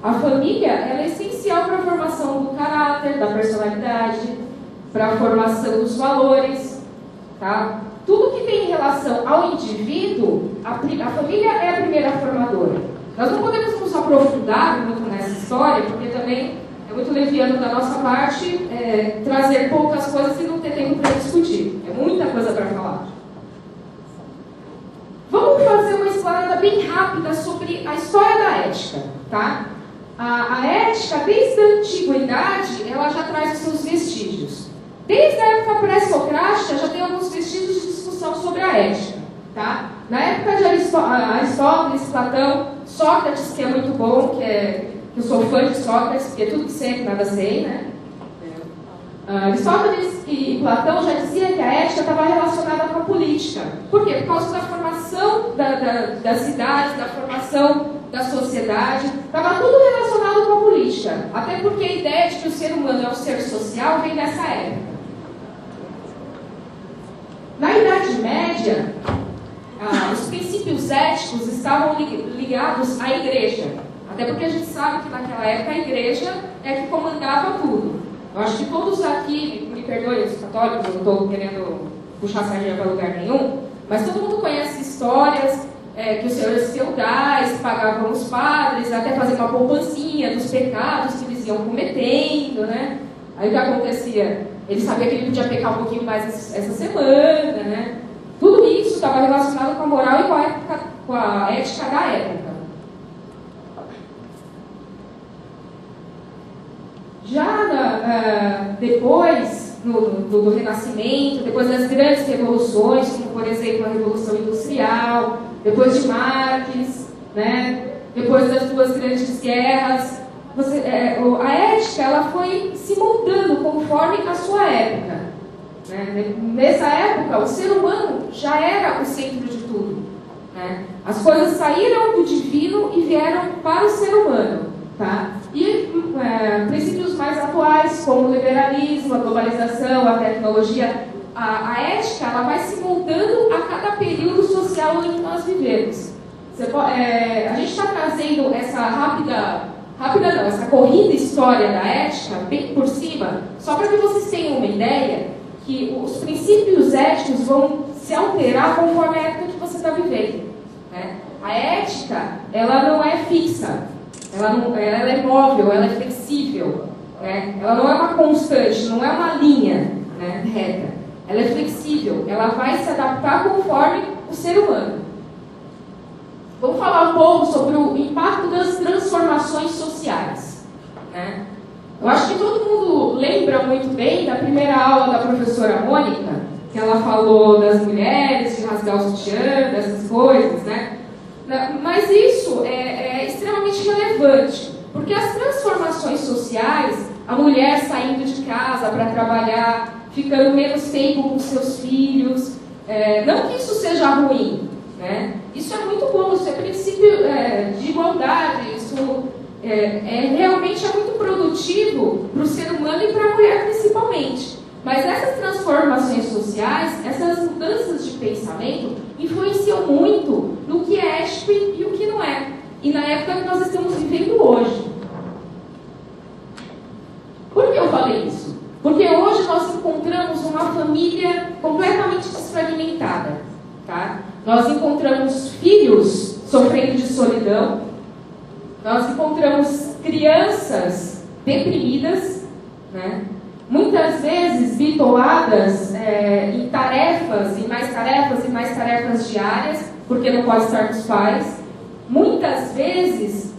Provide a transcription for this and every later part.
A família ela é essencial para a formação do caráter, da personalidade, para a formação dos valores, tá? Tudo que tem em relação ao indivíduo, a família é a primeira formadora. Nós não podemos nos aprofundar muito nessa história, porque também é muito leviano da nossa parte trazer poucas coisas e não ter tempo para discutir. É muita coisa para falar. Vamos fazer uma explorada bem rápida sobre a história da ética, tá? A ética, desde a antiguidade, ela já traz os seus vestígios. Desde a época pré-socrática, já tem alguns vestígios de discussão sobre a ética, tá? Na época de Aristóteles, Platão, Sócrates, que é muito bom, que eu sou fã de Sócrates, porque tudo que sei, nada sei, né? Aristóteles e Platão já diziam que a ética estava relacionada com a política. Por quê? Por causa da formação das cidades, da formação da sociedade, estava tudo relacionado com a política. Até porque a ideia de que o ser humano é um ser social vem dessa época. Na Idade Média, os princípios éticos estavam ligados à igreja. Até porque a gente sabe que naquela época a igreja é que comandava tudo. Eu acho que todos aqui, me perdoem os católicos, eu não estou querendo puxar a sardinha para lugar nenhum, mas todo mundo conhece histórias que os senhores feudais pagavam os padres até fazer uma poupancinha dos pecados que eles iam cometendo, né? Aí o que acontecia? Ele sabia que ele podia pecar um pouquinho mais essa semana, né? Tudo isso estava relacionado com a moral e com a ética da época. Já depois do Renascimento, depois das grandes revoluções, como por exemplo a Revolução Industrial, depois de Marx, né? Depois das duas grandes guerras, a ética ela foi se moldando conforme a sua época. Né? Nessa época, o ser humano já era o centro de tudo. Né? As coisas saíram do divino e vieram para o ser humano. Tá? E princípios mais atuais, como o liberalismo, a globalização, a tecnologia, a ética ela vai se moldando a cada período social em que nós vivemos. A gente está trazendo essa essa corrida história da ética, bem por cima, só para que vocês tenham uma ideia que os princípios éticos vão se alterar conforme a época que você está vivendo. Né? A ética, ela não é fixa. Ela é móvel, ela é flexível, né? Ela não é uma constante, não é uma linha, né, reta. Ela é flexível, ela vai se adaptar conforme o ser humano. Vamos falar um pouco sobre o impacto das transformações sociais. Né? Eu acho que todo mundo lembra muito bem da primeira aula da professora Mônica, que ela falou das mulheres, de rasgar o sutiã, dessas coisas, né? Mas isso é extremamente relevante, porque as transformações sociais, a mulher saindo de casa para trabalhar, ficando menos tempo com seus filhos, não que isso seja ruim, né? Isso é muito bom, isso é princípio de igualdade, isso realmente é muito produtivo para o ser humano e para a mulher principalmente. Mas essas transformações sociais, essas mudanças de pensamento, influenciam muito no que é ético e o que não é. E na época que nós estamos vivendo hoje. Por que eu falei isso? Porque hoje nós encontramos uma família completamente desfragmentada. Tá? Nós encontramos filhos sofrendo de solidão. Nós encontramos crianças deprimidas, né? Muitas vezes bitoladas em tarefas, e mais tarefas e mais tarefas diárias, porque não pode estar com os pais. Muitas vezes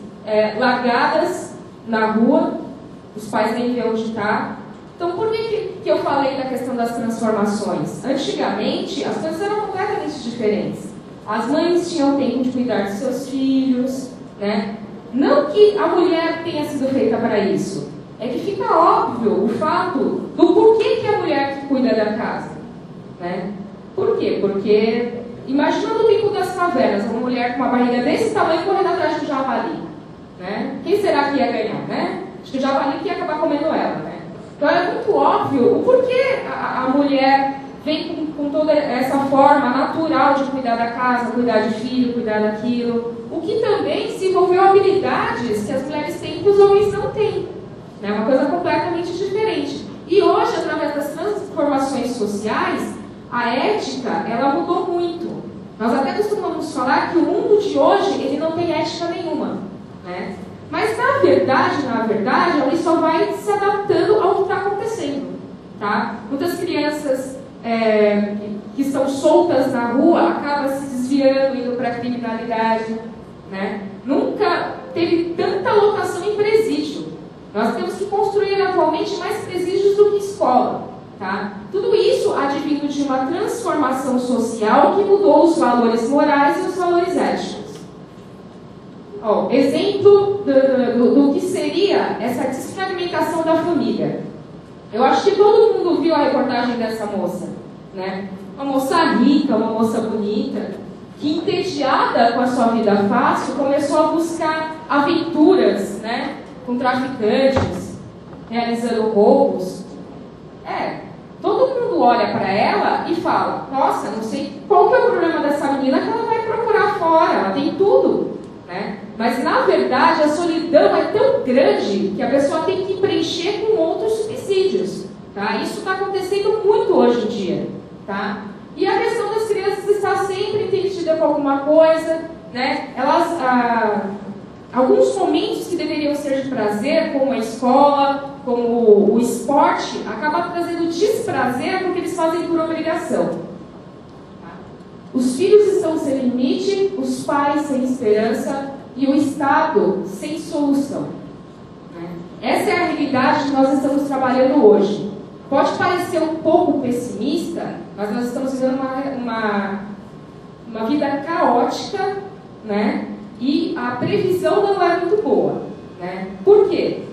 largadas na rua, os pais nem vêem onde está. Então, por que eu falei da questão das transformações? Antigamente, as coisas eram completamente diferentes. As mães tinham tempo de cuidar dos seus filhos, né? Não que a mulher tenha sido feita para isso. É que fica óbvio o fato do porquê que a mulher que cuida da casa. Né? Por quê? Porque, imagina no tempo das cavernas, uma mulher com uma barriga desse tamanho correndo atrás de um javali. Né? Quem será que ia ganhar? Né? Acho que o javali que ia acabar comendo ela. Né? Então é muito óbvio o porquê a mulher vem com toda essa forma natural de cuidar da casa, cuidar de filho, cuidar daquilo. O que também desenvolveu habilidades que as mulheres têm completamente diferente. E hoje, através das transformações sociais, a ética, ela mudou muito. Nós até costumamos falar que o mundo de hoje, ele não tem ética nenhuma, né? Mas, na verdade, ele só vai se adaptando ao que está acontecendo, tá? Muitas crianças que estão soltas na rua acabam se desviando, indo para a criminalidade, né? Nunca teve tanta lotação em presídio. Nós temos que construir atualmente mais presídios do que escola, tá? Tudo isso advindo de uma transformação social que mudou os valores morais e os valores éticos. Ó, exemplo do que seria essa desfragmentação da família. Eu acho que todo mundo viu a reportagem dessa moça, né? Uma moça rica, uma moça bonita, que, entediada com a sua vida fácil, começou a buscar aventuras, né, com traficantes, realizando roubos. Todo mundo olha para ela e fala: nossa, não sei qual que é o problema dessa menina que ela vai procurar fora, ela tem tudo, né? Mas, na verdade, a solidão é tão grande que a pessoa tem que preencher com outros subsídios, tá? Isso está acontecendo muito hoje em dia, tá? E a questão das crianças está sempre entendida com alguma coisa, né? Alguns momentos que deveriam ser de prazer, como a escola, como o esporte, acaba trazendo desprazer porque eles fazem por obrigação. Tá? Os filhos estão sem limite, os pais sem esperança e o Estado sem solução. Né? Essa é a realidade que nós estamos trabalhando hoje. Pode parecer um pouco pessimista, mas nós estamos vivendo uma vida caótica, né? E a previsão não é muito boa, né? Por quê?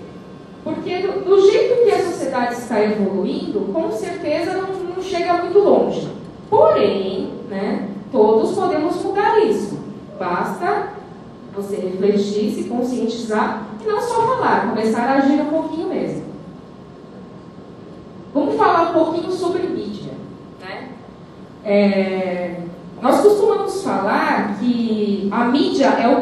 Porque do jeito que a sociedade está evoluindo, com certeza não chega muito longe. Porém, né, todos podemos mudar isso. Basta você refletir, se conscientizar e não só falar, começar a agir um pouquinho mesmo. Vamos falar um pouquinho sobre mídia, né? Nós costumamos falar que a mídia é o